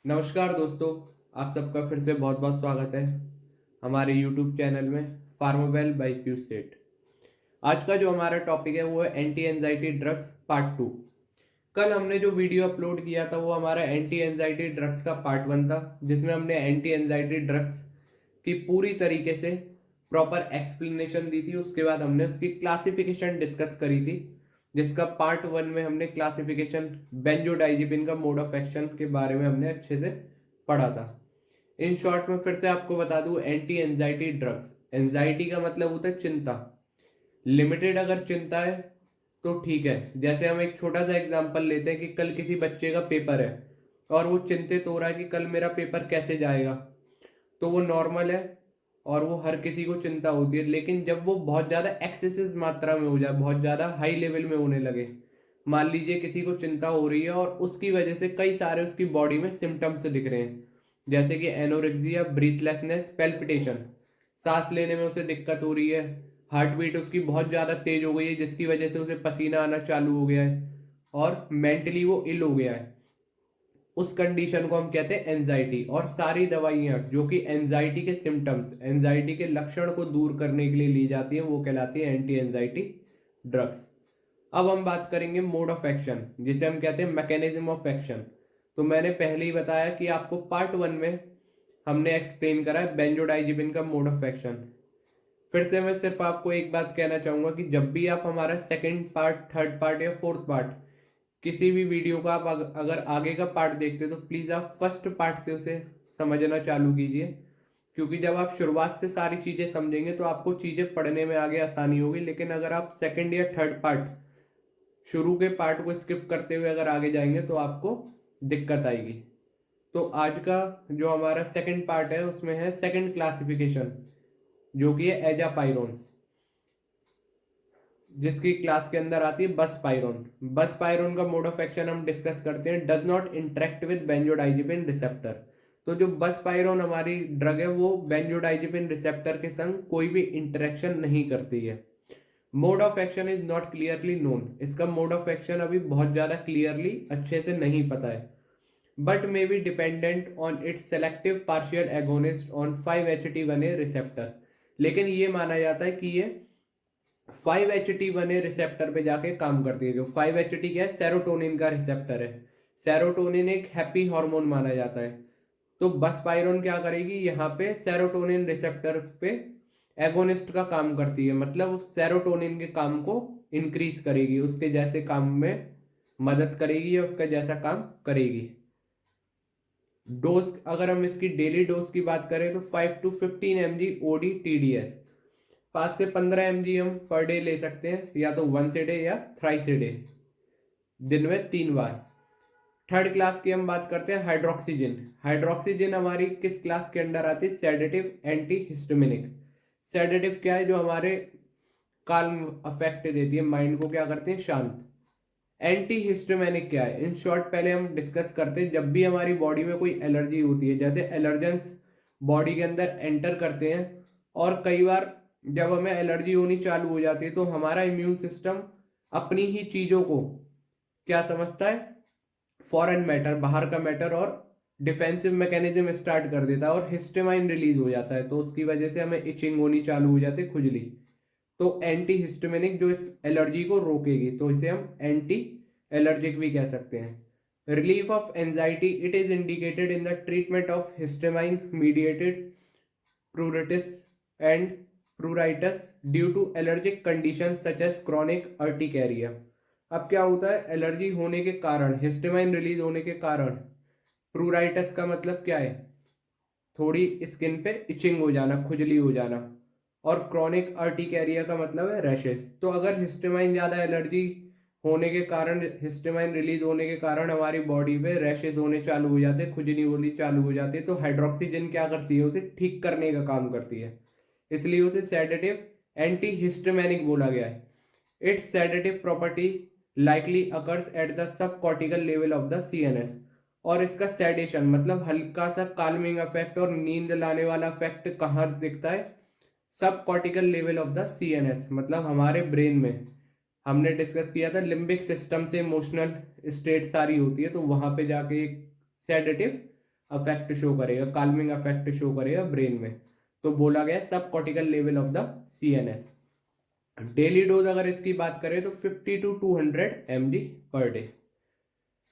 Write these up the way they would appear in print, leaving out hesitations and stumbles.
नमस्कार दोस्तों, आप सबका फिर से बहुत बहुत स्वागत है हमारे YouTube चैनल में फार्मावेल बाय क्यू सेट। आज का जो हमारा टॉपिक है वो है एंटी एंजाइटी ड्रग्स पार्ट 2। कल हमने जो वीडियो अपलोड किया था वो हमारा एंटी एंजाइटी ड्रग्स का पार्ट 1 था, जिसमें हमने एंटी एंजाइटी ड्रग्स की पूरी तरीके से प्रॉपर एक्सप्लेनेशन दी थी। उसके बाद हमने उसकी क्लासिफिकेशन डिस्कस करी थी, जिसका पार्ट 1 में हमने क्लासिफिकेशन बेंजोडाइजिपिन का मोड ऑफ एक्शन के बारे में हमने अच्छे से पढ़ा था। इन शॉर्ट में फिर से आपको बता दूं, एंटी एंजाइटी ड्रग्स, एंजाइटी का मतलब होता है चिंता। लिमिटेड अगर चिंता है तो ठीक है। जैसे हम एक छोटा सा एग्जांपल लेते हैं कि कल किसी बच्चे का पेपर है और वो चिंतित हो रहा है कि कल मेरा पेपर कैसे जाएगा, तो वो नॉर्मल है और वो हर किसी को चिंता होती है। लेकिन जब वो बहुत ज़्यादा एक्सेसिव मात्रा में हो जाए, बहुत ज़्यादा हाई लेवल में होने लगे, मान लीजिए किसी को चिंता हो रही है और उसकी वजह से कई सारे उसकी बॉडी में सिम्टम्स दिख रहे हैं, जैसे कि एनोरेक्सिया, ब्रीथलेसनेस, पेल्पिटेशन, सांस लेने में उसे दिक्कत हो रही है, हार्ट बीट उसकी बहुत ज़्यादा तेज हो गई है जिसकी वजह से उसे पसीना आना चालू हो गया है और मेंटली वो इल हो गया है, उस कंडीशन को हम कहते हैं एंजाइटी। और सारी दवाइयाँ जो कि एंजाइटी के सिम्टम्स, एंजाइटी के लक्षण को दूर करने के लिए ली जाती हैं, वो कहलाती है एंटी एंजाइटी ड्रग्स। अब हम बात करेंगे मोड ऑफ एक्शन, जिसे हम कहते हैं मैकेनिज्म ऑफ एक्शन। तो मैंने पहले ही बताया कि आपको पार्ट 1 में हमने एक्सप्लेन करा है बेंजोडाइजिपिन का मोड ऑफ एक्शन। फिर से मैं सिर्फ आपको एक बात कहना चाहूंगा कि जब भी आप हमारा सेकंड पार्ट, थर्ड पार्ट या फोर्थ पार्ट, किसी भी वीडियो का आप अगर आगे का पार्ट देखते हो तो प्लीज़ आप फर्स्ट पार्ट से उसे समझना चालू कीजिए, क्योंकि जब आप शुरुआत से सारी चीज़ें समझेंगे तो आपको चीज़ें पढ़ने में आगे आसानी होगी। लेकिन अगर आप सेकंड या थर्ड पार्ट, शुरू के पार्ट को स्किप करते हुए अगर आगे जाएंगे तो आपको दिक्कत आएगी। तो आज का जो हमारा सेकंड पार्ट है उसमें है सेकंड क्लासिफिकेशन, जो कि है एजापाइरोन्स, जिसकी क्लास के अंदर आती है बसपाइरोन। बसपाइरोन का मोड ऑफ एक्शन हम डिस्कस करते हैं, does not interact with benzodiazepine receptor. तो जो बसपाइरोन हमारी ड्रग है वो बेंजोडाइजिपिन रिसेप्टर के संग कोई भी इंटरेक्शन नहीं करती है। Mode of action is not clearly known, इसका मोड ऑफ एक्शन अभी बहुत ज़्यादा क्लियरली अच्छे से नहीं पता है, but may be dependent on it's selective partial agonist on 5-HT1A receptor. लेकिन ये माना जाता है कि ये 5-HT1A रिसेप्टर पे जाके काम करती है। जो 5-HT क्या है, सेरोटोनिन का रिसेप्टर है। सेरोटोनिन एक हैप्पी हार्मोन माना जाता है। तो बसपाइरोन क्या करेगी, यहाँ पे सेरोटोनिन रिसेप्टर पे एगोनिस्ट का काम करती है, मतलब सेरोटोनिन के काम को इंक्रीज करेगी, उसके जैसे काम में मदद करेगी या उसका जैसा काम करेगी। डोज, अगर हम इसकी डेली डोज की बात करें तो 5 to 15 mg OD TDS, 5 से 15 mg हम पर डे ले सकते हैं, या तो वंस ए डे या थ्राइस ए डे, दिन में 3 बार। थर्ड क्लास की हम बात करते हैं हाइड्रोक्सीजिन। हाइड्रोक्सीजिन हमारी किस क्लास के अंडर आती है, सेडेटिव एंटी हिस्टामिनिक। सेडेटिव क्या है, जो हमारे काल्म अफेक्ट देती है, माइंड को क्या करते हैं, शांत। एंटी हिस्टामिनिक क्या है, इन शॉर्ट पहले हम डिस्कस करते हैं। जब भी हमारी बॉडी में कोई एलर्जी होती है, जैसे एलर्जेंस बॉडी के अंदर एंटर करते हैं, और कई बार जब हमें एलर्जी होनी चालू हो जाती है तो हमारा इम्यून सिस्टम अपनी ही चीज़ों को क्या समझता है, फॉरेन मैटर, बाहर का मैटर, और डिफेंसिव मैकेनिज्म स्टार्ट कर देता है और हिस्टामाइन रिलीज हो जाता है। तो उसकी वजह से हमें इचिंग होनी चालू हो जाती है, खुजली। तो एंटी हिस्टामिनिक जो इस एलर्जी को रोकेगी, तो इसे हम एंटी एलर्जिक भी कह सकते हैं। Relief of anxiety, it is indicated in the treatment of histamine mediated pruritus and pruritus due to allergic condition such as chronic urticaria. अब क्या होता है, एलर्जी होने के कारण, हिस्टामाइन रिलीज होने के कारण, प्रूराइटस का मतलब क्या है, थोड़ी स्किन पे इचिंग हो जाना, खुजली हो जाना, और क्रॉनिक अर्टिकेरिया का मतलब है रैशेस। तो अगर हिस्टामाइन ज़्यादा एलर्जी होने के कारण, हिस्टामाइन रिलीज होने के कारण हमारी बॉडी पे रैशेज होने चालू हो जाते हैं, खुजली होनी चालू हो जाती है, तो हाइड्रोक्सीजन क्या करती है, उसे ठीक करने का काम करती है। इसलिए उसे सेडेटिव एंटी हिस्टामिनिक बोला गया है। It's sedative property likely occurs at the sub cortical level of the CNS। और इसका सेडेशन मतलब हल्का सा काल्मिंग इफेक्ट और नींद लाने वाला इफेक्ट कहाँ दिखता है, सब cortical level of the CNS, मतलब हमारे ब्रेन में। हमने डिस्कस किया था लिम्बिक सिस्टम से इमोशनल स्टेट सारी होती है, तो वहां पे जाके एक सेडेटिव अफेक्ट शो करेगा, काल्मिंग अफेक्ट शो करेगा ब्रेन में। तो बोला गया सब cortical level of the CNS। Daily dose अगर इसकी बात करें तो 50 to 200 mg per day.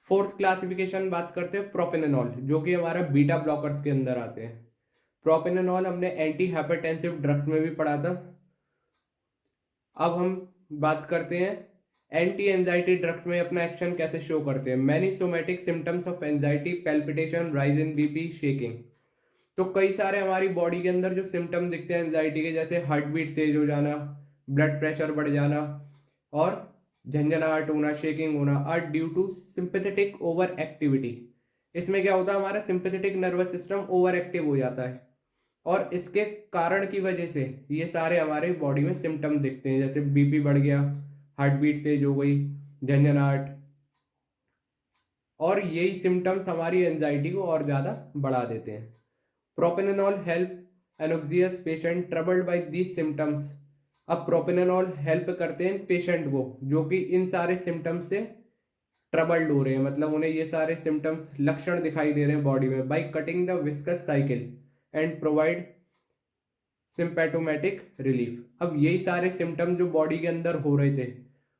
Fourth classification बात करते हैं प्रोपेनेनॉल, जो कि हमारा बीटा ब्लॉकर्स के अंदर आते हैं। प्रोपेनेनॉल हमने एंटी हाइपरटेंसिव ड्रग्स में भी पढ़ा था। अब हम बात करते हैं एंटी एंजाइटी ड्रग्स में अपना एक्शन कैसे शो करते हैं। Many somatic symptoms of anxiety, palpitation, rise in BP, shaking. तो कई सारे हमारी बॉडी के अंदर जो सिम्टम दिखते हैं एंजाइटी के, जैसे हार्ट बीट तेज हो जाना, ब्लड प्रेशर बढ़ जाना और झंझनाहट होना, शेकिंग होना, are due to sympathetic over activity. इसमें क्या होता है, हमारा sympathetic nervous system over active हो जाता है और इसके कारण की वजह से ये सारे हमारे बॉडी में सिम्टम दिखते हैं, जैसे बीपी बढ़ गया, हार्ट बीट तेज हो गई, झंझनाहट। और यही सिम्टम्स हमारी एंजाइटी को और ज़्यादा बढ़ा देते हैं। Propranolol help anxious patient troubled by these symptoms. अब प्रोपेनेनॉल हेल्प करते हैं पेशेंट को जो कि इन सारे सिम्टम्स से ट्रबल्ड हो रहे हैं, मतलब उन्हें ये सारे सिम्टम्स लक्षण दिखाई दे रहे हैं बॉडी में, बाय कटिंग द विस्कस cycle and provide symptomatic relief. अब यही सारे सिम्टम जो बॉडी के अंदर हो रहे थे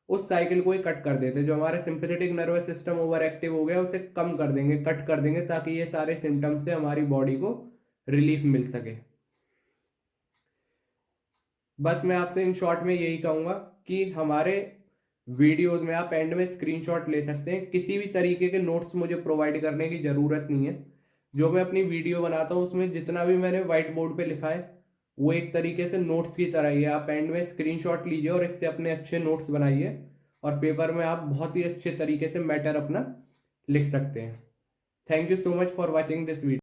उस साइकिल को ही कट कर देते, जो हमारा sympathetic nervous system over active हो गया उसे कम कर देंगे, कट कर देंगे, ताकि ये सारे सिम्टम्स से हमारी बॉडी को रिलीफ मिल सके। बस मैं आपसे इन शॉर्ट में यही कहूँगा कि हमारे वीडियोस में आप एंड में स्क्रीनशॉट ले सकते हैं। किसी भी तरीके के नोट्स मुझे प्रोवाइड करने की ज़रूरत नहीं है। जो मैं अपनी वीडियो बनाता हूँ उसमें जितना भी मैंने व्हाइट बोर्ड पे लिखा है वो एक तरीके से नोट्स की तरह ही है। आप एंड में स्क्रीनशॉट लीजिए और इससे अपने अच्छे नोट्स बनाइए और पेपर में आप बहुत ही अच्छे तरीके से मैटर अपना लिख सकते हैं। Thank you so much for watching this video.